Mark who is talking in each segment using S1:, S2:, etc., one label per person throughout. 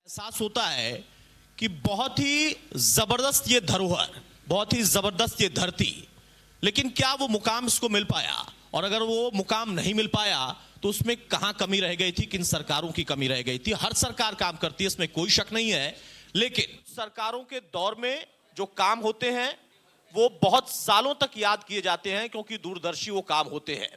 S1: एहसास होता है कि बहुत ही जबरदस्त ये धरोहर, बहुत ही जबरदस्त ये धरती, लेकिन क्या वो मुकाम इसको मिल पाया? और अगर वो मुकाम नहीं मिल पाया तो उसमें कहां कमी रह गई थी, किन सरकारों की कमी रह गई थी? हर सरकार काम करती है, इसमें कोई शक नहीं है, लेकिन सरकारों के दौर में जो काम होते हैं वो बहुत सालों तक याद किए जाते हैं, क्योंकि दूरदर्शी वो काम होते हैं।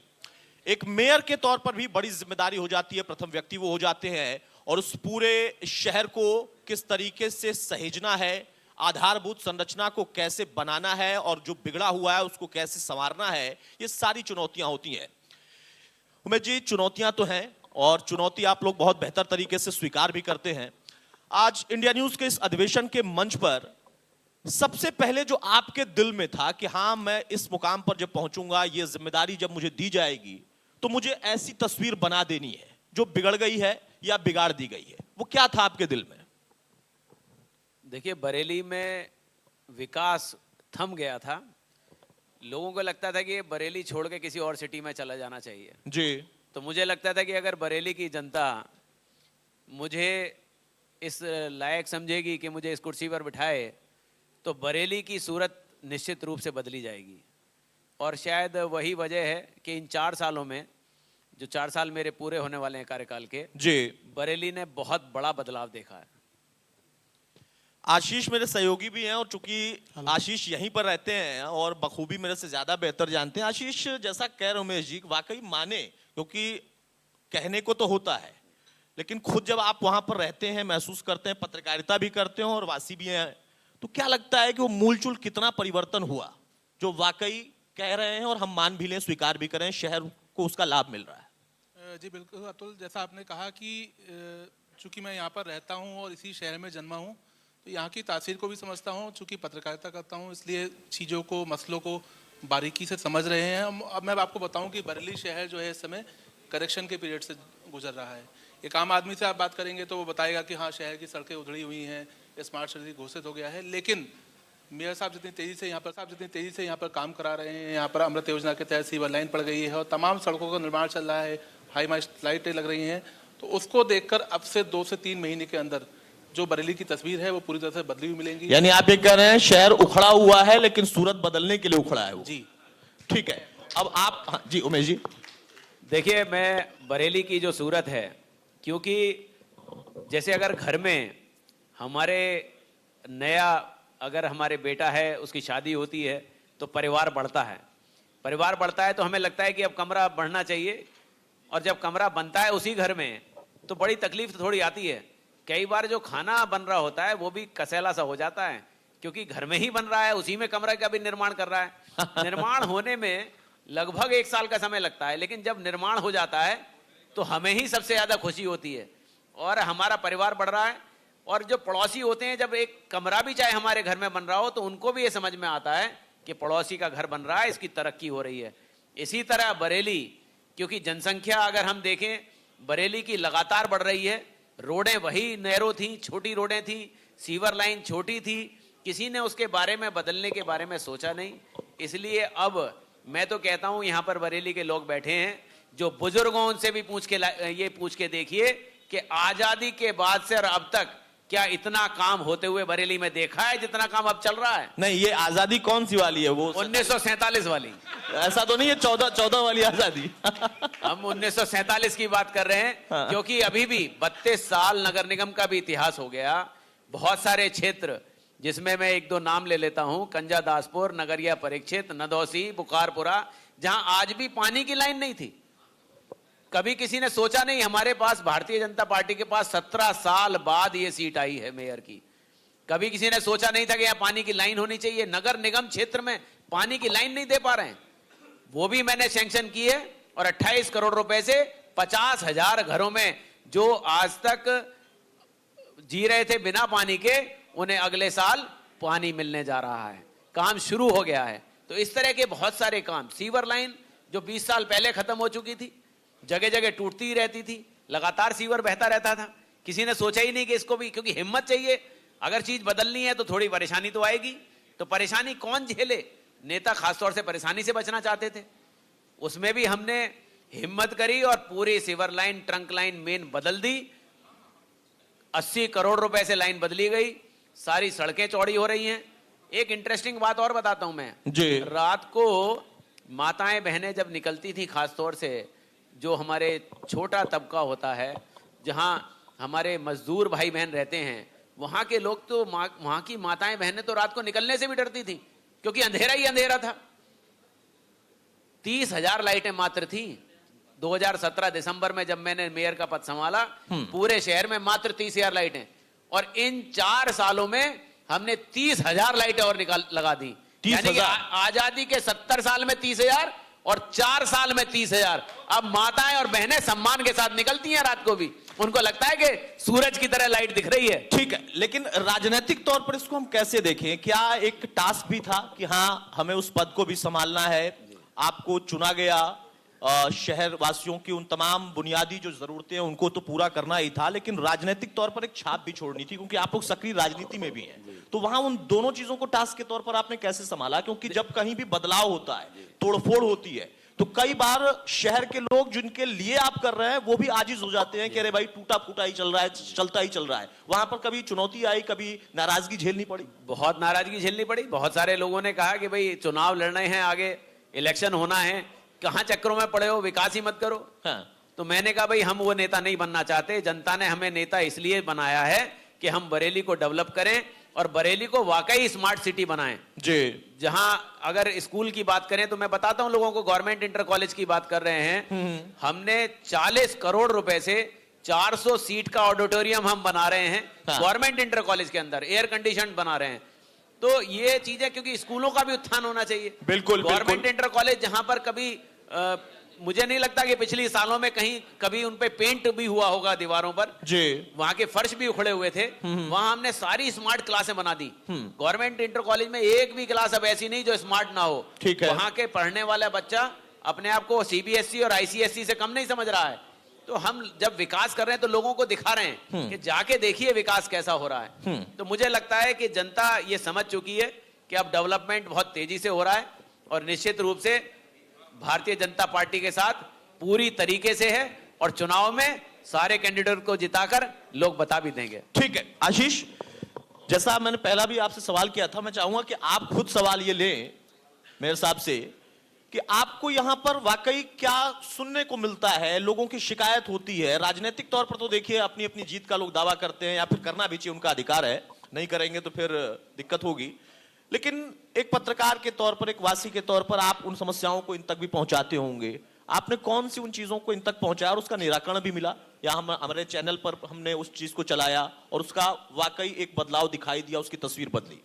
S1: एक मेयर के तौर पर भी बड़ी जिम्मेदारी हो जाती है, प्रथम व्यक्ति वो हो जाते हैं, और उस पूरे शहर को किस तरीके से सहेजना है, आधारभूत संरचना को कैसे बनाना है, और जो बिगड़ा हुआ है उसको कैसे संवारना है, ये सारी चुनौतियां होती हैं। उमेश जी, चुनौतियां तो हैं, और चुनौती आप लोग बहुत बेहतर तरीके से स्वीकार भी करते हैं। आज इंडिया न्यूज के इस अधिवेशन के मंच पर सबसे पहले जो आपके दिल में था कि हाँ, मैं इस मुकाम पर जब पहुंचूंगा, ये जिम्मेदारी जब मुझे दी जाएगी तो मुझे ऐसी तस्वीर बना देनी है जो बिगड़ गई है या बिगाड़ दी गई है, वो क्या था आपके दिल में?
S2: देखिए, बरेली में विकास थम गया था। लोगों को लगता था कि ये बरेली छोड़ के किसी और सिटी में चला जाना चाहिए
S1: जी।
S2: तो मुझे लगता था कि अगर बरेली की जनता मुझे इस लायक समझेगी कि मुझे इस कुर्सी पर बिठाए तो बरेली की सूरत निश्चित रूप से बदली जाएगी। और शायद वही वजह है कि इन 4 सालों में, जो 4 साल मेरे पूरे होने वाले हैं कार्यकाल के,
S1: जी,
S2: बरेली ने बहुत बड़ा बदलाव देखा है।
S1: आशीष मेरे सहयोगी भी हैं, और चूंकि आशीष यहीं पर रहते हैं और बखूबी मेरे से ज्यादा बेहतर जानते हैं। आशीष, जैसा कह रहे उमेश जी, वाकई माने, क्योंकि कहने को तो होता है, लेकिन खुद जब आप वहां पर रहते हैं, महसूस करते हैं, पत्रकारिता भी करते हैं और वासी भी हैं, तो क्या लगता है कि वो मूलचूल कितना परिवर्तन हुआ जो वाकई कह रहे हैं और हम मान भी लें, स्वीकार भी करें, शहर को उसका लाभ मिल रहा है?
S3: जी बिल्कुल अतुल, जैसा आपने कहा कि चूंकि मैं यहाँ पर रहता हूँ और इसी शहर में जन्मा हूँ, तो यहाँ की तासीर को भी समझता हूँ। चूंकि पत्रकारिता करता हूँ, इसलिए चीज़ों को, मसलों को बारीकी से समझ रहे हैं। अब मैं आपको बताऊँ कि बरेली शहर जो है इस समय करेक्शन के पीरियड से गुजर रहा है। एक आम आदमी से आप बात करेंगे तो वो बताएगा कि हाँ, शहर की सड़कें उधड़ी हुई हैं, स्मार्ट सिटी घोषित हो गया है, लेकिन मेयर साहब जितनी तेज़ी से यहाँ पर काम करा रहे हैं, यहाँ पर अमृत योजना के तहत सीवर लाइन पड़ गई है और तमाम सड़कों का निर्माण चल रहा है, हाई मास्ट लाइटें लग रही हैं, तो उसको देखकर अब से 2 से 3 महीने के अंदर जो बरेली की तस्वीर है वो पूरी तरह से बदली हुई मिलेंगी।
S1: यानी आप ये कह रहे हैं शहर उखड़ा हुआ है, लेकिन सूरत बदलने के लिए उखड़ा है वो?
S3: जी
S1: ठीक है। अब आप, हाँ, जी उमेश जी।
S2: देखिए, मैं बरेली की जो सूरत है, क्योंकि जैसे अगर घर में हमारे नया, अगर हमारे बेटा है, उसकी शादी होती है तो परिवार बढ़ता है। परिवार बढ़ता है तो हमें लगता है कि अब कमरा बढ़ना चाहिए, और जब कमरा बनता है उसी घर में तो बड़ी तकलीफ तो थोड़ी आती है। कई बार जो खाना बन रहा होता है वो भी कसेला सा हो जाता है, क्योंकि घर में ही बन रहा है, उसी में कमरा का भी निर्माण कर रहा है। निर्माण होने में लगभग 1 साल का समय लगता है, लेकिन जब निर्माण हो जाता है तो हमें ही सबसे ज़्यादा खुशी होती है और हमारा परिवार बढ़ रहा है। और जो पड़ोसी होते हैं, जब एक कमरा भी चाहे हमारे घर में बन रहा हो तो उनको भी ये समझ में आता है कि पड़ोसी का घर बन रहा है, इसकी तरक्की हो रही है। इसी तरह बरेली, क्योंकि जनसंख्या अगर हम देखें, बरेली की लगातार बढ़ रही है। रोडें वही नैरो थी, छोटी रोडें थी, सीवर लाइन छोटी थी, किसी ने उसके बारे में बदलने के बारे में सोचा नहीं। इसलिए अब मैं तो कहता हूँ, यहाँ पर बरेली के लोग बैठे हैं, जो बुजुर्गों उनसे भी ये पूछ के देखिए कि आज़ादी के बाद से और अब तक क्या इतना काम होते हुए बरेली में देखा है जितना काम अब चल रहा है?
S1: नहीं, ये आजादी कौन सी वाली है? वो
S2: 1947 वाली।
S1: ऐसा तो नहीं है 14 वाली आजादी।
S2: हम 1947 की बात कर रहे हैं। हाँ। क्योंकि अभी भी 32 साल नगर निगम का भी इतिहास हो गया। बहुत सारे क्षेत्र, जिसमें मैं 1-2 नाम ले लेता हूं, कंजादासपुर, नगरिया परिक्षेत्र, नदौसी, बुखारपुरा, जहां आज भी पानी की लाइन नहीं थी। कभी किसी ने सोचा नहीं। हमारे पास, भारतीय जनता पार्टी के पास 17 साल बाद ये सीट आई है मेयर की। कभी किसी ने सोचा नहीं था कि यहाँ पानी की लाइन होनी चाहिए। नगर निगम क्षेत्र में पानी की लाइन नहीं दे पा रहे हैं, वो भी मैंने सैंक्शन की है। और 28 करोड़ रुपए से 50,000 घरों में जो आज तक जी रहे थे बिना पानी के, उन्हें अगले साल पानी मिलने जा रहा है। काम शुरू हो गया है। तो इस तरह के बहुत सारे काम, सीवर लाइन जो 20 साल पहले खत्म हो चुकी थी, जगह जगह टूटती ही रहती थी, लगातार सीवर बहता रहता था, किसी ने सोचा ही नहीं कि इसको भी, क्योंकि हिम्मत चाहिए। अगर चीज बदलनी है तो थोड़ी परेशानी तो आएगी, तो परेशानी कौन झेले? नेता खासतौर से परेशानी से बचना चाहते थे। उसमें भी हमने हिम्मत करी और पूरी sewer line, trunk line, main बदल दी। 80 करोड़ रुपए से लाइन बदली गई, सारी सड़कें चौड़ी हो रही हैं। एक इंटरेस्टिंग बात और बताता हूं मैं
S1: जी।
S2: रात को माताएं बहनें जब निकलती थी, खासतौर से जो हमारे छोटा तबका होता है, जहां हमारे मजदूर भाई बहन रहते हैं, वहां के लोग तो वहां की माताएं बहनें तो रात को निकलने से भी डरती थी, क्योंकि अंधेरा ही अंधेरा था। 30,000 लाइटें मात्र थी। 2017 दिसंबर में जब मैंने मेयर का पद संभाला, पूरे शहर में मात्र 30,000 लाइटें, और इन 4 सालों में हमने 30,000 लाइटें और लगा दी। यानी कि आजादी के 70 साल में 30,000 और 4 साल में 30,000। अब माताएं और बहनें सम्मान के साथ निकलती हैं रात को भी, उनको लगता है कि सूरज की तरह लाइट दिख रही है।
S1: ठीक है, लेकिन राजनीतिक तौर पर इसको हम कैसे देखें? क्या एक टास्क भी था कि हाँ हमें उस पद को भी संभालना है, आपको चुना गया, शहर वासियों की उन तमाम बुनियादी जो जरूरतें हैं उनको तो पूरा करना ही था, लेकिन राजनीतिक तौर पर एक छाप भी छोड़नी थी, क्योंकि आप लोग सक्रिय राजनीति में भी हैं। तो वहां उन दोनों चीजों को टास्क के तौर पर आपने कैसे संभाला? क्योंकि जब कहीं भी बदलाव होता है, तोड़फोड़ होती है, तो कई बार शहर के लोग जिनके लिए आप कर रहे हैं वो भी आजिज हो जाते हैं कि अरे भाई टूटा फूटा ही चल रहा है, चलता ही चल रहा है। वहां पर कभी चुनौती आई, कभी नाराजगी झेलनी पड़ी?
S2: बहुत नाराजगी झेलनी पड़ी। बहुत सारे लोगों ने कहा कि भाई चुनाव लड़ने हैं, आगे इलेक्शन होना है, कहां चक्करों में पड़े हो, विकास ही मत करो।
S1: हाँ।
S2: तो मैंने कहा भाई हम वो नेता नहीं बनना चाहते। जनता ने हमें नेता इसलिए बनाया है कि हम बरेली को डेवलप करें और बरेली को वाकई स्मार्ट सिटी बनाएं।
S1: जी।
S2: जहां अगर स्कूल की बात करें तो मैं बताता हूं लोगों को, गवर्नमेंट इंटर कॉलेज की बात कर रहे हैं, हमने 40 करोड़ रुपए से 400 सीट का ऑडिटोरियम हम बना रहे हैं।
S1: हाँ।
S2: गवर्नमेंट इंटर कॉलेज के अंदर एयर कंडीशन बना रहे हैं। तो ये चीजें, क्योंकि स्कूलों का भी उत्थान होना चाहिए।
S1: बिल्कुल।
S2: गवर्नमेंट इंटर कॉलेज जहां पर कभी मुझे नहीं लगता कि पिछली सालों में कहीं कभी उन पे पेंट भी हुआ होगा दीवारों पर,
S1: जी।
S2: वहां के फर्श भी उखड़े हुए थे, वहां हमने सारी स्मार्ट क्लासें बना दी। गवर्नमेंट इंटर कॉलेज में एक भी क्लास अब ऐसी नहीं जो स्मार्ट ना हो।
S1: ठीक है।
S2: वहां के पढ़ने वाला बच्चा अपने आप को सीबीएसई और आईसीएसई से कम नहीं समझ रहा है। तो हम जब विकास कर रहे हैं तो लोगों को दिखा रहे हैं कि जाके देखिए विकास कैसा हो रहा है। तो मुझे लगता है कि जनता ये समझ चुकी है कि अब डेवलपमेंट बहुत तेजी से हो रहा है, और निश्चित रूप से भारतीय जनता पार्टी के साथ पूरी तरीके से है, और चुनाव में सारे कैंडिडेट को जिताकर लोग बता भी देंगे।
S1: ठीक है आशीष, जैसा मैंने पहला भी आपसे सवाल किया था, मैं चाहूंगा कि आप खुद सवाल ये लें मेरे साहब से कि आपको यहां पर वाकई क्या सुनने को मिलता है, लोगों की शिकायत होती है। राजनीतिक तौर पर तो देखिए अपनी अपनी जीत का लोग दावा करते हैं, या फिर करना भी चाहिए, उनका अधिकार है, नहीं करेंगे तो फिर दिक्कत होगी। लेकिन एक पत्रकार के तौर पर, एक वासी के तौर पर आप उन समस्याओं को इन तक भी पहुंचाते होंगे। आपने कौन सी उन चीजों को इन तक पहुंचाया और उसका निराकरण भी मिला, या हम हमारे चैनल पर हमने उस चीज को चलाया और उसका वाकई एक बदलाव दिखाई दिया, उसकी तस्वीर बदली?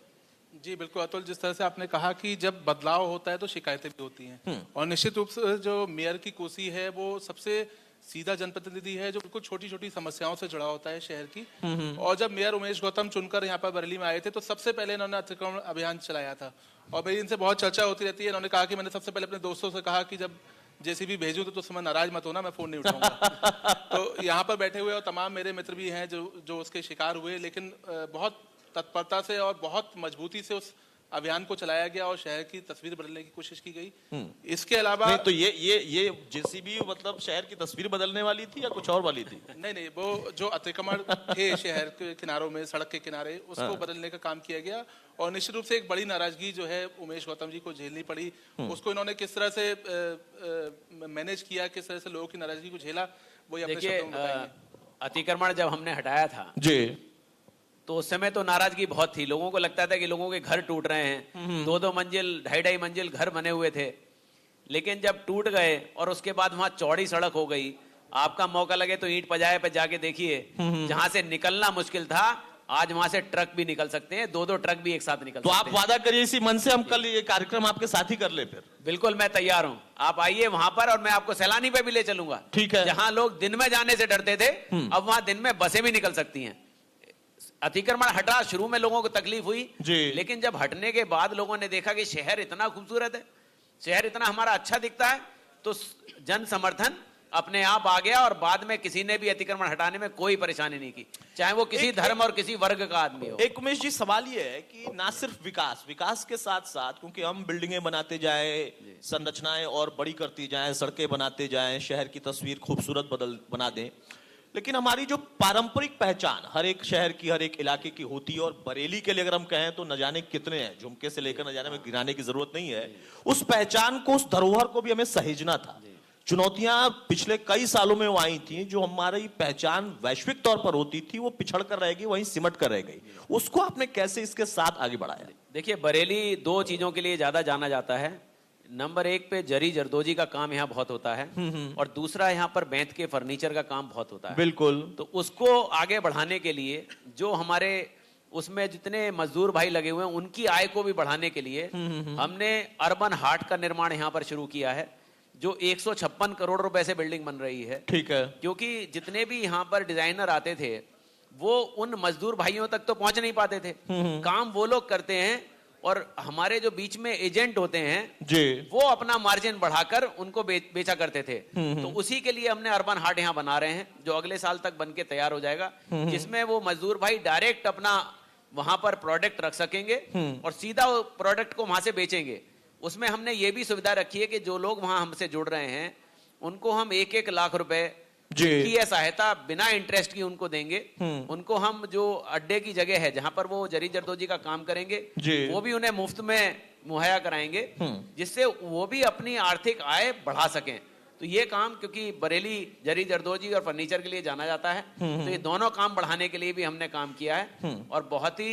S3: जी बिल्कुल अतुल, जिस तरह से आपने कहा कि जब बदलाव होता है तो शिकायतें भी होती हैं, और निश्चित रूप से जो मेयर की कुर्सी है वो सबसे सीधा जनप्रतिनिधि है जो बिल्कुल छोटी छोटी समस्याओं से जुड़ा होता है शहर की। और जब मेयर उमेश गौतम चुनकर यहाँ पर बरेली में आए थे तो सबसे पहले इन्होंने अतिक्रमण अभियान चलाया था, और मेरी इनसे बहुत चर्चा होती रहती है। इन्होंने कहा कि मैंने सबसे पहले अपने दोस्तों से कहा कि जब जेसीबी भेजूं तो उस समय नाराज मत होना, मैं फोन नहीं उठाऊंगा। तो यहाँ पर बैठे हुए और तमाम मेरे मित्र भी हैं जो उसके शिकार हुए, लेकिन बहुत तत्परता से और बहुत मजबूती से उस अभियान को चलाया गया और शहर की तस्वीर बदलने की कोशिश की गई। इसके अलावा
S1: नहीं, तो ये जेसीबी मतलब शहर की तस्वीर बदलने वाली थी या कुछ और वाली थी?
S3: नहीं, वो जो अतिक्रमण थे शहर के किनारों में, सड़क के किनारे, उसको बदलने का काम किया गया। और निश्चित रूप से एक बड़ी नाराजगी जो है उमेश गौतम जी को झेलनी पड़ी, उसको इन्होंने किस तरह से मैनेज किया, किस तरह से लोगों की नाराजगी को झेला, वो अपने शब्दों में बताएंगे।
S2: अतिक्रमण जब हमने हटाया था
S1: जी,
S2: तो उस समय तो नाराजगी बहुत थी। लोगों को लगता था कि लोगों के घर टूट रहे हैं, 2-2 मंजिल 2.5 मंजिल घर बने हुए थे। लेकिन जब टूट गए और उसके बाद वहां चौड़ी सड़क हो गई, आपका मौका लगे तो ईंट पजाए पे जाके देखिए, जहां से निकलना मुश्किल था आज वहां से ट्रक भी निकल सकते हैं, 2-2 ट्रक भी एक साथ निकल
S1: तो
S2: सकते
S1: आप
S2: हैं।
S1: वादा करिए इसी मन से हम कल ये कार्यक्रम आपके साथ ही कर ले फिर।
S2: बिल्कुल मैं तैयार हूं, आप आइए वहां पर और मैं आपको सैलानी पे भी ले चलूंगा।
S1: ठीक है।
S2: जहां लोग दिन में जाने से डरते थे अब वहां दिन में बसें भी निकल सकती हैं। अतिक्रमण हटा, शुरू में लोगों को तकलीफ हुई
S1: जी।
S2: लेकिन जब हटने के बाद लोगों ने देखा कि शहर इतना खूबसूरत है, शहर इतना हमारा अच्छा दिखता है, तो जन समर्थन अपने आप आ गया और बाद में किसी ने भी अतिक्रमण हटाने में कोई परेशानी नहीं की, चाहे वो किसी धर्म और किसी वर्ग का आदमी हो।
S1: एक उमेश जी सवाल ये है कि ना सिर्फ विकास के साथ साथ, क्योंकि हम बिल्डिंगें बनाते जाएं, संरचनाएं और बड़ी करती जाएं, सड़कें बनाते जाएं, शहर की तस्वीर खूबसूरत बना दें, लेकिन हमारी जो पारंपरिक पहचान हर एक शहर की, हर एक इलाके की होती है, और बरेली के लिए अगर हम कहें तो न जाने कितने हैं, झुमके से लेकर न जाने में गिनाने की जरूरत नहीं है। उस पहचान को, उस धरोहर को भी हमें सहेजना था। चुनौतियां पिछले कई सालों में वो आई थी, जो हमारी पहचान वैश्विक तौर पर होती थी वो पिछड़ कर रह गई, वहीं सिमट कर रह गई। उसको आपने कैसे इसके साथ आगे बढ़ाया?
S2: देखिए, बरेली दो चीजों के लिए ज्यादा जाना जाता है। नंबर एक पे जरी जरदोजी का काम यहाँ बहुत होता है, और दूसरा यहाँ पर बेंत के फर्नीचर का काम बहुत होता है।
S1: बिल्कुल।
S2: तो उसको आगे बढ़ाने के लिए जो हमारे उसमें जितने मजदूर भाई लगे हुए हैं उनकी आय को भी बढ़ाने के लिए हमने अर्बन हाट का निर्माण यहाँ पर शुरू किया है, जो 156 करोड़ रुपए से बिल्डिंग बन रही है।
S1: ठीक है।
S2: क्योंकि जितने भी यहाँ पर डिजाइनर आते थे वो उन मजदूर भाइयों तक तो पहुंच नहीं पाते थे। काम वो लोग करते हैं, और हमारे जो बीच में एजेंट होते हैं
S1: जी,
S2: वो अपना मार्जिन बढ़ाकर उनको बेचा करते थे। तो उसी के लिए हमने अर्बन हाट यहाँ बना रहे हैं, जो अगले साल तक बन के तैयार हो जाएगा, जिसमें वो मजदूर भाई डायरेक्ट अपना वहां पर प्रोडक्ट रख सकेंगे और सीधा वो प्रोडक्ट को वहां से बेचेंगे। उसमें हमने ये भी सुविधा रखी है कि जो लोग वहां हमसे जुड़ रहे हैं उनको हम 1-1 लाख रुपए
S1: जी
S2: की यह सहायता बिना इंटरेस्ट की उनको देंगे। उनको हम जो अड्डे की जगह है जहां पर वो जरी जरदोजी का काम करेंगे
S1: जी।
S2: वो भी उन्हें मुफ्त में मुहैया कराएंगे, जिससे वो भी अपनी आर्थिक आय बढ़ा सकें। तो ये काम, क्योंकि बरेली जरी जरदोजी और फर्नीचर के लिए जाना जाता है, तो ये दोनों काम बढ़ाने के लिए भी हमने काम किया है, और बहुत ही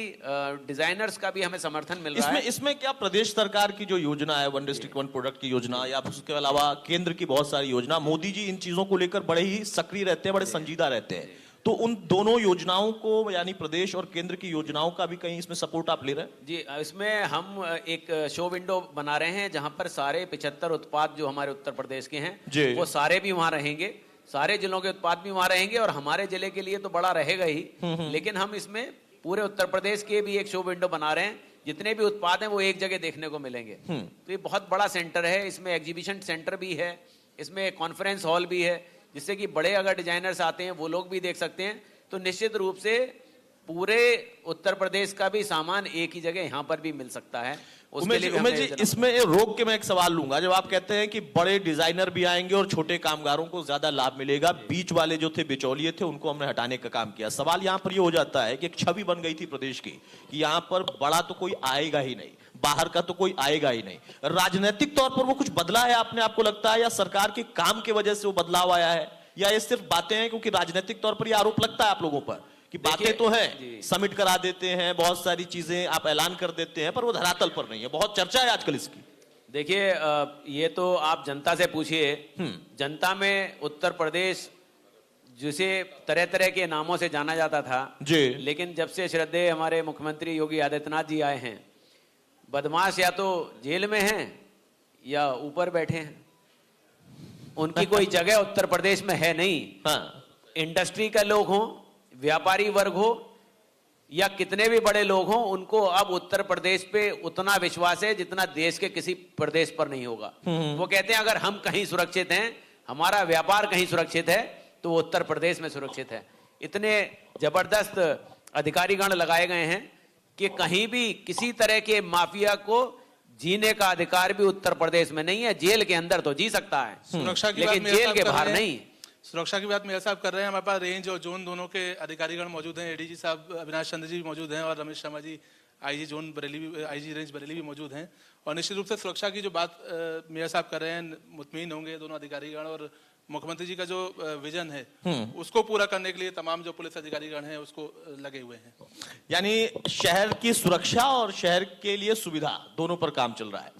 S2: डिजाइनर्स का भी हमें समर्थन मिल रहा है।
S1: इसमें क्या प्रदेश सरकार की जो योजना है, वन डिस्ट्रिक्ट वन प्रोडक्ट की योजना, या उसके अलावा केंद्र की बहुत सारी योजना, मोदी जी इन चीजों को लेकर बड़े ही सक्रिय रहते हैं, बड़े संजीदा रहते हैं। तो उन दोनों योजनाओं को, यानी प्रदेश और केंद्र की योजनाओं का भी कहीं इसमें सपोर्ट आप ले रहे हैं?
S2: जी, इसमें हम एक शो विंडो बना रहे हैं जहां पर सारे 75 उत्पाद जो हमारे उत्तर प्रदेश के हैं वो सारे भी वहां रहेंगे, सारे जिलों के उत्पाद भी वहां रहेंगे, और हमारे जिले के लिए तो बड़ा रहेगा ही, लेकिन हम इसमें पूरे उत्तर प्रदेश के भी एक शो विंडो बना रहे हैं। जितने भी उत्पाद हैं वो एक जगह देखने को मिलेंगे। तो ये बहुत बड़ा सेंटर है, इसमें एग्जीबिशन सेंटर भी है, इसमें कॉन्फ्रेंस हॉल भी है, जिससे कि बड़े अगर डिजाइनर्स आते हैं वो लोग भी देख सकते हैं। तो निश्चित रूप से पूरे उत्तर प्रदेश का भी सामान एक ही जगह यहाँ पर भी मिल सकता है।
S1: उमेश जी, इसमें रोक के मैं एक सवाल लूंगा। जब आप कहते हैं कि बड़े डिजाइनर भी आएंगे और छोटे कामगारों को ज्यादा लाभ मिलेगा, बीच वाले जो थे बिचौलिए थे उनको हमने हटाने का काम किया, सवाल यहाँ पर ये हो जाता है कि एक छवि बन गई थी प्रदेश की कि यहाँ पर बड़ा तो कोई आएगा ही नहीं, बाहर का तो कोई आएगा ही नहीं। राजनीतिक तौर पर वो कुछ बदला है आपने, आपको लगता है, या सरकार के काम की वजह से वो बदलाव आया है, या ये सिर्फ बातें हैं? क्योंकि राजनीतिक तौर पर ये आरोप लगता है आप लोगों पर कि बातें तो हैं, समिट करा देते हैं, बहुत सारी चीजें आप ऐलान कर देते हैं, पर वो धरातल पर नहीं है। बहुत चर्चा है आजकल इसकी।
S2: देखिए, ये तो आप जनता से पूछिए। जनता में उत्तर प्रदेश जिसे तरह तरह के नामों से जाना जाता था
S1: जी,
S2: लेकिन जब से श्रद्धेय हमारे मुख्यमंत्री योगी आदित्यनाथ जी आए हैं, बदमाश या तो जेल में हैं या ऊपर बैठे हैं, उनकी कोई जगह उत्तर प्रदेश में है नहीं।
S1: हाँ।
S2: इंडस्ट्री के लोग हों, व्यापारी वर्ग हो, या कितने भी बड़े लोग हों, उनको अब उत्तर प्रदेश पे उतना विश्वास है जितना देश के किसी प्रदेश पर नहीं होगा। वो कहते हैं अगर हम कहीं सुरक्षित हैं, हमारा व्यापार कहीं सुरक्षित है, तो वो उत्तर प्रदेश में सुरक्षित है। इतने जबरदस्त अधिकारीगण लगाए गए हैं कि कहीं भी किसी तरह के माफिया को जीने का अधिकार भी उत्तर प्रदेश में नहीं है। जेल के अंदर तो जी सकता है,
S3: सुरक्षा की
S2: लेकिन जेल के बाहर नहीं।
S3: सुरक्षा की बात मेयर साहब कर रहे हैं। हमारे पास रेंज और जोन दोनों के अधिकारीगण मौजूद हैं। एडीजी साहब अविनाश चंद्र जी भी मौजूद हैं, और रमेश शर्मा जी आईजी जोन बरेली भी, आईजी रेंज बरेली भी मौजूद हैं। और निश्चित रूप से सुरक्षा की जो बात मेयर साहब कर रहे हैं, मुतमईन होंगे दोनों अधिकारीगण, और मुख्यमंत्री जी का जो विजन है उसको पूरा करने के लिए तमाम जो पुलिस अधिकारीगण हैं उसको लगे हुए हैं।
S1: यानी शहर की सुरक्षा और शहर के लिए सुविधा दोनों पर काम चल रहा है।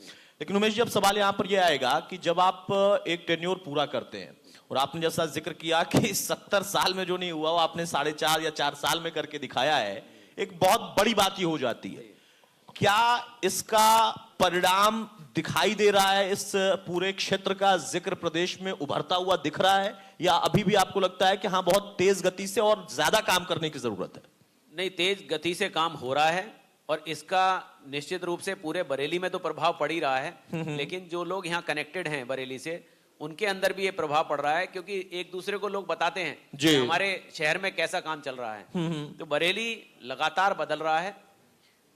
S1: लेकिन उमेश जी, अब सवाल यहाँ पर यह आएगा कि जब आप एक टेन्योर पूरा करते हैं, और आपने जैसा जिक्र किया कि 70 साल में जो नहीं हुआ वो आपने 4.5 या 4 साल में करके दिखाया है, एक बहुत बड़ी बात ये हो जाती है। क्या इसका परिणाम दिखाई दे रहा है? इस पूरे क्षेत्र का जिक्र प्रदेश में उभरता हुआ दिख रहा है, या अभी भी आपको लगता है कि हाँ बहुत तेज गति से और ज्यादा काम करने की जरूरत है?
S2: नहीं, तेज गति से काम हो रहा है, और इसका निश्चित रूप से पूरे बरेली में तो प्रभाव पड़ ही रहा है। लेकिन जो लोग यहाँ कनेक्टेड हैं बरेली से, उनके अंदर भी ये प्रभाव पड़ रहा है, क्योंकि एक दूसरे को लोग बताते हैं कि हमारे शहर में कैसा काम चल रहा है। तो बरेली लगातार बदल रहा है,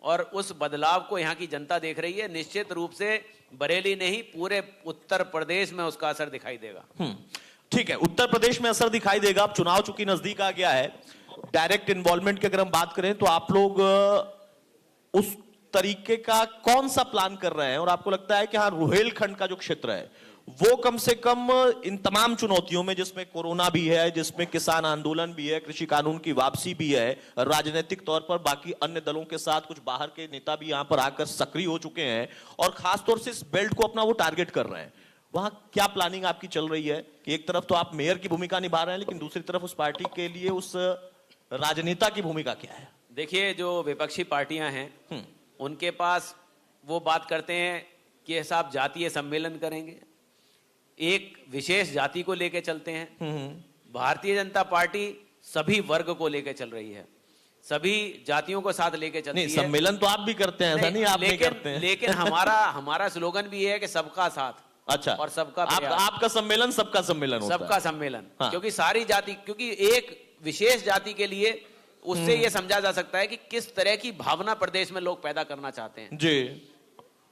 S2: और उस बदलाव को यहाँ की जनता देख रही है। निश्चित रूप से बरेली नहीं, पूरे उत्तर प्रदेश में उसका असर दिखाई देगा।
S1: ठीक है, उत्तर प्रदेश में असर दिखाई देगा। अब चुनाव चूंकि नजदीक आ गया है, डायरेक्ट इन्वॉल्वमेंट की अगर हम बात करें तो आप लोग उस तरीके का कौन सा प्लान कर रहे हैं, और आपको लगता है कि हाँ रुहेलखंड का जो क्षेत्र है वो कम से कम इन तमाम चुनौतियों में, जिसमें कोरोना भी है, जिसमें किसान आंदोलन भी है, कृषि कानून की वापसी भी है, राजनीतिक तौर पर बाकी अन्य दलों के साथ कुछ बाहर के नेता भी यहां पर आकर सक्रिय हो चुके हैं और खासतौर से इस बेल्ट को अपना वो टारगेट कर रहे हैं, वहां क्या प्लानिंग आपकी चल रही है कि एक तरफ तो आप मेयर की भूमिका निभा रहे हैं, लेकिन दूसरी तरफ उस पार्टी के लिए उस राजनेता की भूमिका क्या है?
S2: देखिए, जो विपक्षी पार्टियां हैं उनके पास वो बात करते हैं कि साहब जातीय सम्मेलन करेंगे, एक विशेष जाति को लेकर चलते हैं। भारतीय जनता पार्टी सभी वर्ग को लेकर चल रही है, सभी जातियों को साथ लेकर चलती है।
S1: सम्मेलन तो आप भी करते हैं, ऐसा नहीं आप नहीं करते हैं।
S2: लेकिन हमारा स्लोगन भी है कि सबका साथ।
S1: अच्छा,
S2: और सबका
S1: आपका सम्मेलन सबका सम्मेलन होता है।
S2: सबका सम्मेलन,
S1: हाँ।
S2: क्योंकि सारी जाति, क्योंकि एक विशेष जाति के लिए उससे यह समझा जा सकता है कि किस तरह की भावना प्रदेश में लोग पैदा करना चाहते हैं
S1: जी।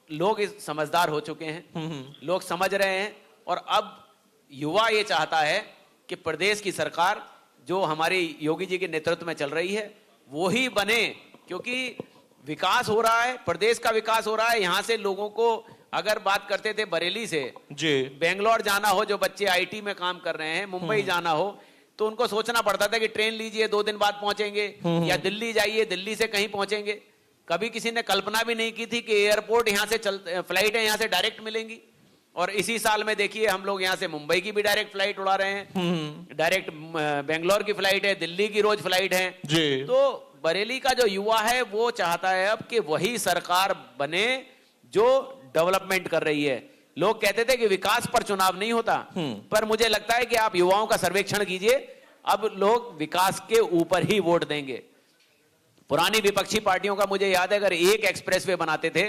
S2: लोग समझदार हो चुके हैं, लोग समझ रहे हैं, और अब युवा ये चाहता है कि प्रदेश की सरकार जो हमारी योगी जी के नेतृत्व में चल रही है वो ही बने, क्योंकि विकास हो रहा है, प्रदेश का विकास हो रहा है। यहां से लोगों को, अगर बात करते थे बरेली से
S1: जी
S2: बेंगलोर जाना हो, जो बच्चे आईटी में काम कर रहे हैं, मुंबई जाना हो, तो उनको सोचना पड़ता था कि ट्रेन लीजिए 2 दिन बाद पहुंचेंगे, या दिल्ली जाइए, दिल्ली से कहीं पहुंचेंगे। कभी किसी ने कल्पना भी नहीं की थी कि एयरपोर्ट यहां से फ्लाइट है, यहां से डायरेक्ट मिलेंगी। और इसी साल में देखिए, हम लोग यहां से मुंबई की भी डायरेक्ट फ्लाइट उड़ा रहे हैं, डायरेक्ट बेंगलोर की फ्लाइट है, दिल्ली की रोज फ्लाइट है
S1: जी।
S2: तो बरेली का जो युवा है वो चाहता है अब कि वही सरकार बने जो डेवलपमेंट कर रही है। लोग कहते थे कि विकास पर चुनाव नहीं होता, पर मुझे लगता है कि आप युवाओं का सर्वेक्षण कीजिए, अब लोग विकास के ऊपर ही वोट देंगे। पुरानी विपक्षी पार्टियों का मुझे याद है, अगर एक एक्सप्रेसवे बनाते थे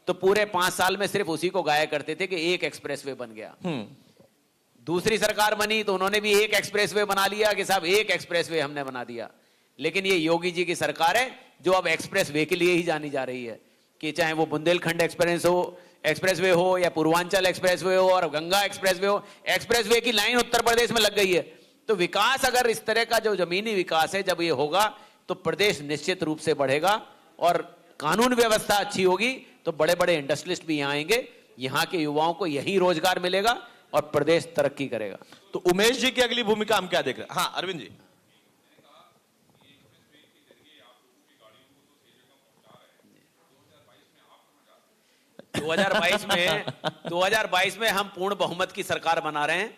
S2: तो पूरे 5 साल में सिर्फ उसी को गाया करते थे कि एक एक्सप्रेसवे बन गया। दूसरी सरकार बनी तो उन्होंने भी एक एक्सप्रेसवे बना लिया कि साहब एक एक्सप्रेसवे हमने बना दिया। लेकिन ये योगी जी की सरकार है जो अब एक्सप्रेसवे के लिए ही जानी जा रही है, कि चाहे वो बुंदेलखंड एक्सप्रेसवे हो या पूर्वांचल एक्सप्रेसवे हो और गंगा एक्सप्रेसवे हो, एक्सप्रेसवे की लाइन उत्तर प्रदेश में लग गई है। तो विकास, अगर इस तरह का जो जमीनी विकास है जब ये होगा तो प्रदेश निश्चित रूप से बढ़ेगा, और कानून व्यवस्था अच्छी होगी तो बड़े बड़े इंडस्ट्रियलिस्ट भी यहाँ आएंगे, यहाँ के युवाओं को यही रोजगार मिलेगा और प्रदेश तरक्की करेगा।
S1: तो उमेश जी की अगली भूमिका हम क्या देख रहे हैं? हाँ अरविंद जी।
S2: 2022 में हम पूर्ण बहुमत की सरकार बना रहे हैं।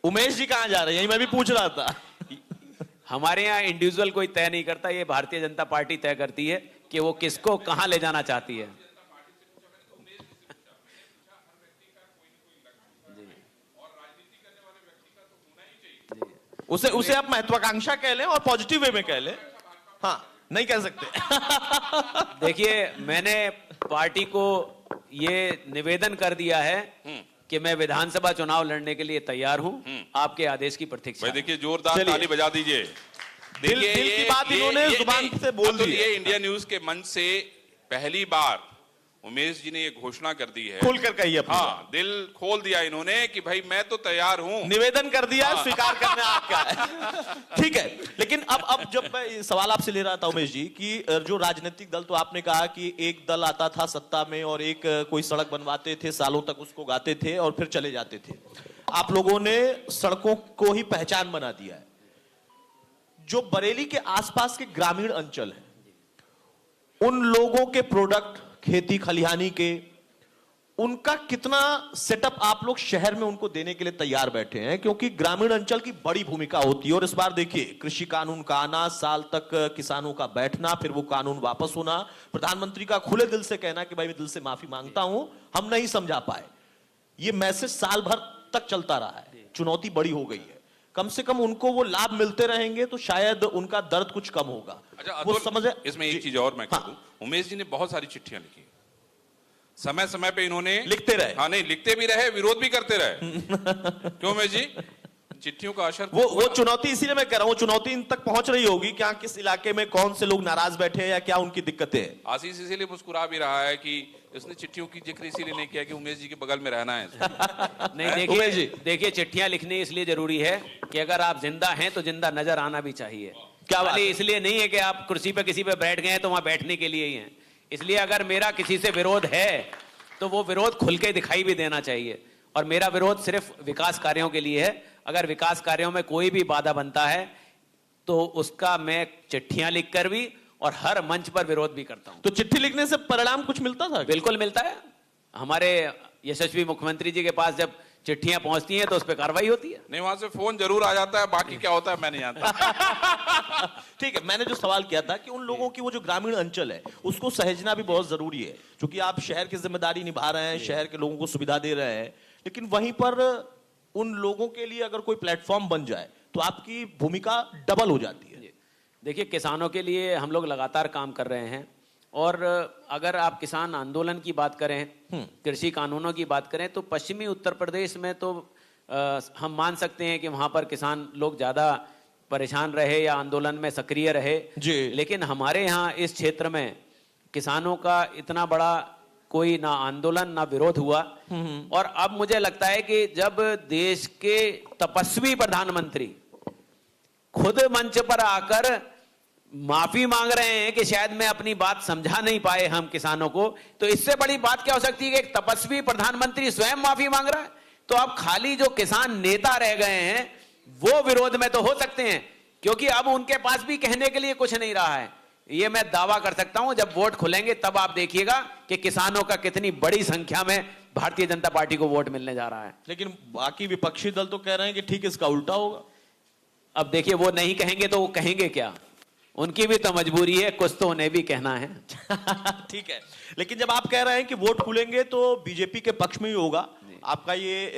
S1: उमेश जी कहां जा रहे हैं, मैं भी पूछ रहा था।
S2: हमारे यहाँ इंडिविजुअल कोई तय नहीं करता, ये भारतीय जनता पार्टी तय करती है कि वो किसको कहां ले जाना चाहती है।
S1: उसे आप महत्वाकांक्षा कह लें और पॉजिटिव वे में कह लें, हाँ नहीं कह सकते।
S2: देखिए, मैंने पार्टी को ये निवेदन कर दिया है कि मैं विधानसभा चुनाव लड़ने के लिए तैयार हूं, आपके आदेश की प्रतीक्षा।
S4: भाई देखिए, जोरदार ताली बजा दीजिए।
S1: दिल की बात इन्होंने जुबान से बोल दी।
S4: ये इंडिया न्यूज के मंच से पहली बार उमेश जी ने ये घोषणा कर दी है,
S1: खुलकर कही है।
S4: हाँ, दिल खोल दिया इन्होंने कि भाई मैं तो तैयार हूं,
S1: निवेदन कर दिया, स्वीकार करने आपका है। ठीक है, लेकिन अब जब मैं सवाल आपसे ले रहा था उमेश जी कि जो राजनीतिक दल, तो आपने कहा कि एक दल आता था सत्ता में और एक कोई सड़क बनवाते थे, सालों तक उसको गाते थे और फिर चले जाते थे। आप लोगों ने सड़कों को ही पहचान बना दिया है। जो बरेली के आसपास के ग्रामीण अंचल है, उन लोगों के प्रोडक्ट, खेती खलिहानी के, उनका कितना सेटअप आप लोग शहर में उनको देने के लिए तैयार बैठे हैं? क्योंकि ग्रामीण अंचल की बड़ी भूमिका होती है। और इस बार देखिए, कृषि कानून का आना, साल तक किसानों का बैठना, फिर वो कानून वापस होना, प्रधानमंत्री का खुले दिल से कहना कि भाई मैं दिल से माफी मांगता हूं, हम नहीं समझा पाए, ये मैसेज साल भर तक चलता रहा है। चुनौती बड़ी हो गई है। कम से कम उनको वो लाभ मिलते रहेंगे तो शायद उनका दर्द कुछ कम होगा।
S4: अच्छा,
S1: वो समझ।
S4: इसमें एक चीज और मैं कह दूं, उमेश जी ने बहुत सारी चिट्ठियां लिखी, समय समय पे इन्होंने
S1: लिखते रहे।
S4: हाँ, नहीं लिखते भी रहे, विरोध भी करते रहे। क्यों उमेश जी? चिट्ठियों का असर
S1: वो चुनौती, इसीलिए मैं कह रहा हूं, चुनौती इन तक पहुंच रही होगी क्या, किस इलाके में कौन से लोग नाराज बैठे हैं या क्या उनकी दिक्कतें हैं।
S4: आशीष इसीलिए मुस्कुरा भी रहा है कि इसने चिट्ठियों की जिक्र इसीलिए नहीं किया कि उमेश जी के बगल में रहना है।
S2: नहीं,
S1: उमेश जी।
S2: देखिए चिट्ठियां लिखनी इसलिए जरूरी है कि अगर आप जिंदा हैं तो जिंदा नजर आना भी चाहिए।
S1: क्या बात
S2: खाली
S1: है?
S2: इसलिए नहीं है कि आप कुर्सी पे किसी पे बैठ गए हैं तो वहां बैठने के लिए ही हैं। इसलिए अगर मेरा किसी से विरोध है तो वो विरोध खुल के दिखाई भी देना चाहिए, और मेरा विरोध सिर्फ विकास कार्यों के लिए है। अगर विकास कार्यों में कोई भी बाधा बनता है तो उसका मैं चिट्ठियां लिखकर भी और हर मंच पर विरोध भी करता हूं।
S1: तो चिट्ठी लिखने से परिणाम कुछ मिलता था?
S2: बिल्कुल मिलता है। हमारे यशस्वी मुख्यमंत्री जी के पास जब चिट्ठियां पहुंचती हैं तो उस पर कार्रवाई होती है।
S4: नहीं, वहां से फोन जरूर आ जाता है, बाकी क्या होता है मैं नहीं जानता।
S1: ठीक है, मैंने जो सवाल किया था कि उन लोगों की वो जो ग्रामीण अंचल है उसको सहेजना भी बहुत जरूरी है, क्योंकि आप शहर की जिम्मेदारी निभा रहे हैं, शहर के लोगों को सुविधा दे रहे हैं, लेकिन वहीं पर उन लोगों के लिए अगर कोई प्लेटफॉर्म बन जाए तो आपकी भूमिका डबल हो जाती है।
S2: देखिए, किसानों के लिए हम लोग लगातार काम कर रहे हैं, और अगर आप किसान आंदोलन की बात करें, कृषि कानूनों की बात करें, तो पश्चिमी उत्तर प्रदेश में तो हम मान सकते हैं कि वहां पर किसान लोग ज्यादा परेशान रहे या आंदोलन में सक्रिय रहे
S1: जी।
S2: लेकिन हमारे यहाँ इस क्षेत्र में किसानों का इतना बड़ा कोई ना आंदोलन ना विरोध हुआ। और अब मुझे लगता है कि जब देश के तपस्वी प्रधानमंत्री खुद मंच पर आकर माफी मांग रहे हैं कि शायद मैं अपनी बात समझा नहीं पाए हम किसानों को, तो इससे बड़ी बात क्या हो सकती है कि एक तपस्वी प्रधानमंत्री स्वयं माफी मांग रहा है। तो अब खाली जो किसान नेता रह गए हैं वो विरोध में तो हो सकते हैं, क्योंकि अब उनके पास भी कहने के लिए कुछ नहीं रहा है। ये मैं दावा कर सकता हूं, जब वोट खुलेंगे तब आप देखिएगा कि किसानों का कितनी बड़ी संख्या में भारतीय जनता पार्टी को वोट मिलने जा रहा है।
S1: लेकिन बाकी विपक्षी दल तो कह रहे हैं कि ठीक इसका उल्टा होगा।
S2: अब देखिए, वो नहीं कहेंगे तो वो कहेंगे क्या, उनकी भी तो मजबूरी है, कुछ तो उन्हें भी कहना है।
S1: ठीक है, लेकिन जब आप कह रहे हैं कि वोट खुलेंगे तो बीजेपी के पक्ष में ही होगा, आपका ये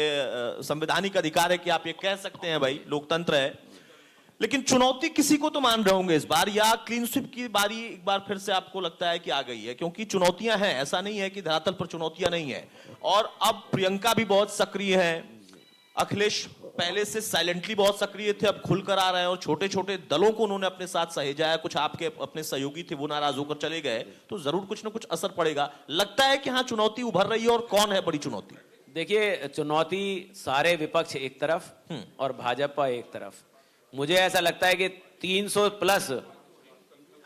S1: संवैधानिक अधिकार है कि आप ये कह सकते हैं, भाई लोकतंत्र है, लेकिन चुनौती किसी को तो मान रहे होंगे इस बार, या क्लीन स्वीप की बारी एक बार फिर से आपको लगता है कि आ गई है? क्योंकि चुनौतियां हैं, ऐसा नहीं है कि धरातल पर चुनौतियां नहीं है। और अब प्रियंका भी बहुत सक्रिय है, अखिलेश पहले से साइलेंटली बहुत सक्रिय थे, अब खुलकर आ रहे हैं, और छोटे छोटे दलों को उन्होंने अपने साथ सहेजा है। कुछ आपके अपने सहयोगी थे वो नाराज होकर चले गए, तो जरूर कुछ ना कुछ असर पड़ेगा। लगता है कि हाँ चुनौती उभर रही है, और कौन है बड़ी चुनौती?
S2: देखिए, चुनौती सारे विपक्ष एक तरफ और भाजपा एक तरफ। मुझे ऐसा लगता है कि 300 प्लस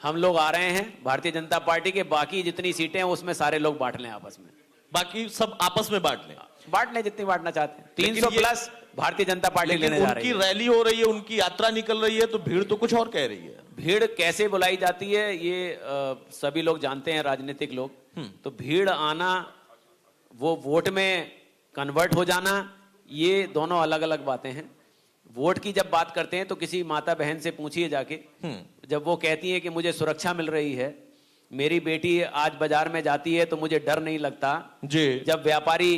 S2: हम लोग आ रहे हैं भारतीय जनता पार्टी के, बाकी जितनी सीटें हैं उसमें सारे लोग बांट लें आपस में,
S1: बाकी सब आपस में बांट लें
S2: जितनी बांटना चाहते हैं।
S1: लेकिन
S2: 300
S1: ये-
S2: प्लस भारतीय जनता पार्टी
S1: लेकिन
S2: लेने जा रही
S1: उनकी
S2: है।
S1: रैली हो रही है, उनकी यात्रा निकल रही है, तो भीड़ तो कुछ और कह रही है।
S2: भीड़ कैसे बुलाई जाती है ये सभी लोग जानते हैं, राजनीतिक लोग। तो भीड़ आना, वो वोट में कन्वर्ट हो जाना, ये दोनों अलग अलग बातें हैं। वोट की जब बात करते हैं तो किसी माता बहन से पूछिए जाके, जब वो कहती है कि मुझे सुरक्षा मिल रही है, मेरी बेटी आज बाजार में जाती है तो मुझे डर नहीं लगता
S1: जी।
S2: जब व्यापारी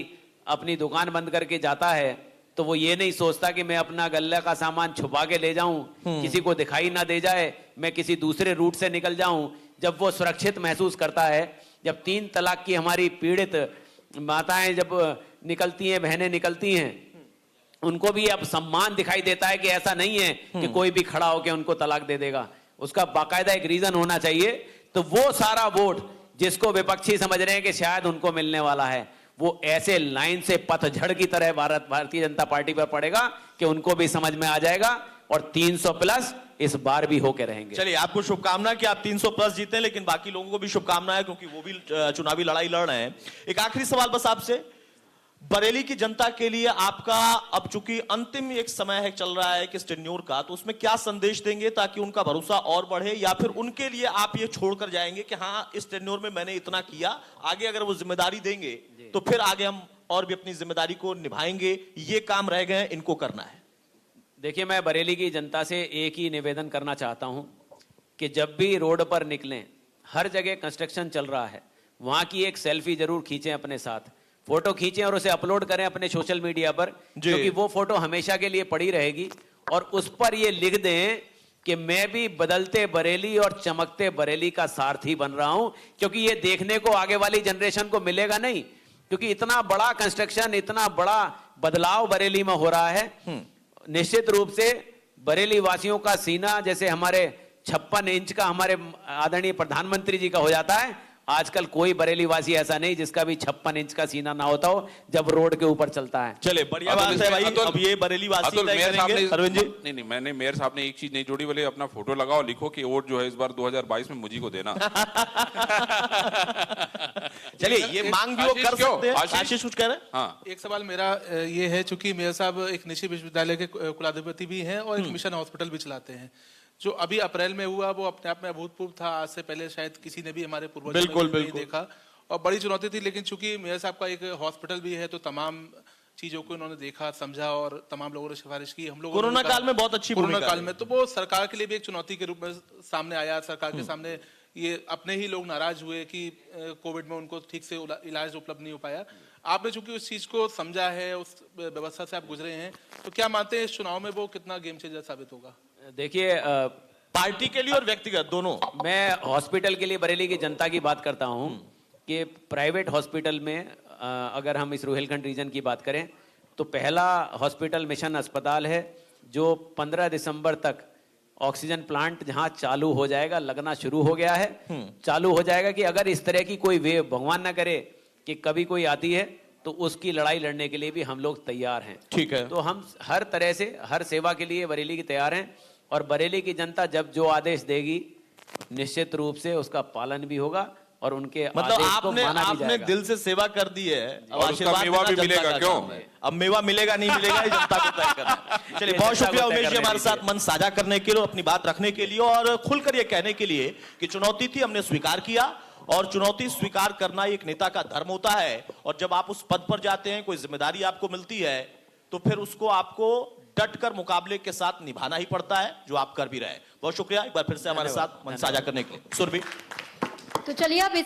S2: अपनी दुकान बंद करके जाता है तो वो ये नहीं सोचता कि मैं अपना गल्ले का सामान छुपा के ले जाऊं, किसी को दिखाई ना दे जाए, मैं किसी दूसरे रूट से निकल जाऊं। जब वो सुरक्षित महसूस करता है, जब 3 तलाक की हमारी पीड़ित माताएं जब निकलती हैं, बहनें निकलती हैं, उनको भी अब सम्मान दिखाई देता है कि ऐसा नहीं है कि कोई भी खड़ा होकर उनको तलाक दे देगा, उसका बाकायदा एक रीजन होना चाहिए। तो वो सारा वोट जिसको विपक्षी समझ रहे हैं कि शायद उनको मिलने वाला है, वो ऐसे लाइन से पतझड़ की तरह भारतीय जनता पार्टी पर पड़ेगा कि उनको भी समझ में आ जाएगा, और 300 प्लस इस बार भी होके रहेंगे।
S1: चलिए, आपको शुभकामना कि आप 300 प्लस जीते, लेकिन बाकी लोगों को भी शुभकामना है क्योंकि वो भी चुनावी लड़ाई लड़ रहे हैं। एक आखिरी सवाल बस आपसे, बरेली की जनता के लिए आपका, अब चूंकि अंतिम एक समय है चल रहा है कि टेन्योर का, तो उसमें क्या संदेश देंगे ताकि उनका भरोसा और बढ़े, या फिर उनके लिए आप ये छोड़कर जाएंगे कि हाँ इस टेन्योर में मैंने इतना किया, आगे अगर वो जिम्मेदारी देंगे तो फिर आगे हम और भी अपनी जिम्मेदारी को निभाएंगे, ये काम रह गए इनको करना है?
S2: देखिए, मैं बरेली की जनता से एक ही निवेदन करना चाहता हूं कि जब भी रोड पर निकलें, हर जगह कंस्ट्रक्शन चल रहा है, वहां की एक सेल्फी जरूर खींचें, अपने साथ फोटो खींचें और उसे अपलोड करें अपने सोशल मीडिया पर, क्योंकि वो फोटो हमेशा के लिए पड़ी रहेगी। और उस पर ये लिख दें कि मैं भी बदलते बरेली और चमकते बरेली का सारथी बन रहा हूं, क्योंकि ये देखने को आगे वाली जनरेशन को मिलेगा नहीं, क्योंकि इतना बड़ा कंस्ट्रक्शन, इतना बड़ा बदलाव बरेली में हो रहा है। निश्चित रूप से बरेली वासियों का सीना जैसे हमारे 56 इंच का हमारे आदरणीय प्रधानमंत्री जी का हो जाता है, आजकल कोई बरेली वासी ऐसा नहीं जिसका भी 56 इंच का सीना ना होता हो जब रोड के ऊपर चलता है।
S1: चले बढ़िया बात है भाई। अब ये बरेली वासी
S4: अतुल,
S1: तय
S4: मेयर साहब
S1: करेंगे।
S4: ने
S1: अरविंद जी,
S4: नहीं, मैंने मेयर साहब ने एक चीज नहीं जोड़ी, बोले अपना फोटो लगाओ, लिखो कि वोट जो है इस बार 2022 में मुझी को देना।
S1: चलिए ये मांग भी वो
S4: आशीष
S1: कर
S4: क्यों?
S1: सकते हैं।
S4: आशीष?
S1: आशीष कुछ कह रहे हैं?
S4: हाँ,
S3: एक सवाल मेरा ये है, चूंकि मेयर साहब एक निजी विश्वविद्यालय के कुलाधिपति भी हैं और एक मिशन हॉस्पिटल भी चलाते हैं। जो अभी अप्रैल में हुआ वो अपने आप में अभूतपूर्व था, आज से पहले शायद किसी ने भी हमारे पूर्वजों ने
S1: बिल्कुल,
S3: भी नहीं
S1: बिल्कुल।
S3: देखा और बड़ी चुनौती थी। लेकिन चूंकि मेयर साहब का एक हॉस्पिटल भी है तो तमाम चीजों को इन्होंने देखा, समझा और तमाम लोगों ने सिफारिश की। हम लोग
S1: कोरोना काल में बहुत अच्छी
S3: कोरोना
S1: भूमिका
S3: काल
S1: रही।
S3: में तो वो सरकार के लिए भी एक चुनौती के रूप में सामने आया। सरकार के सामने ये अपने ही लोग नाराज हुए कि कोविड में उनको ठीक से इलाज उपलब्ध नहीं हो पाया। आपने चूंकि उस चीज को समझा है, उस व्यवस्था से आप गुजरे हैं, तो क्या मानते हैं इस चुनाव में वो कितना गेम चेंजर साबित होगा?
S2: देखिए,
S1: पार्टी के लिए और व्यक्तिगत दोनों।
S2: मैं हॉस्पिटल के लिए बरेली की जनता की बात करता हूं कि प्राइवेट हॉस्पिटल में अगर हम इस रुहेलखंड रीजन की बात करें तो पहला हॉस्पिटल मिशन अस्पताल है जो 15 दिसंबर तक ऑक्सीजन प्लांट जहां चालू हो जाएगा, लगना शुरू हो गया है, चालू हो जाएगा कि अगर इस तरह की कोई वेव भगवान ना करे कि कभी कोई आती है तो उसकी लड़ाई लड़ने के लिए भी हम लोग तैयार हैं।
S1: ठीक है।
S2: तो हम हर तरह से हर सेवा के लिए बरेली की तैयार हैं और बरेली की जनता जब जो आदेश देगी निश्चित रूप से उसका पालन भी होगा और उनके
S1: मतलब
S2: आदेश को
S1: आपने
S2: माना भी
S1: आपने
S2: जाएगा।
S1: दिल से सेवा कर दी है। अब
S4: और उसका
S1: आशीर्वाद
S4: मेवा
S1: देना
S4: भी
S1: जनता
S4: मिलेगा,
S1: का
S4: क्यों?
S1: काम है। अब मेवा मिलेगा नहीं मिलेगा ये जनता को तय करना है। चलिए बहुत
S2: जनता को
S1: शुक्रिया
S2: तय
S1: उमेश जी
S2: करने
S1: हमारे साथ
S2: दीजिए।
S1: मन साझा करने के लिए, अपनी बात रखने के लिए और खुलकर ये कहने के लिए कि चुनौती थी, हमने स्वीकार किया और चुनौती स्वीकार करना एक नेता का धर्म होता है। और जब आप उस पद पर जाते हैं, कोई जिम्मेदारी आपको मिलती है तो फिर उसको आपको डटकर मुकाबले के साथ निभाना ही पड़ता है, जो आप कर भी रहे हैं। बहुत शुक्रिया एक बार फिर से हमारे साथ मन साझा करने के लिए। सुरभि,
S5: तो चलिए अब इस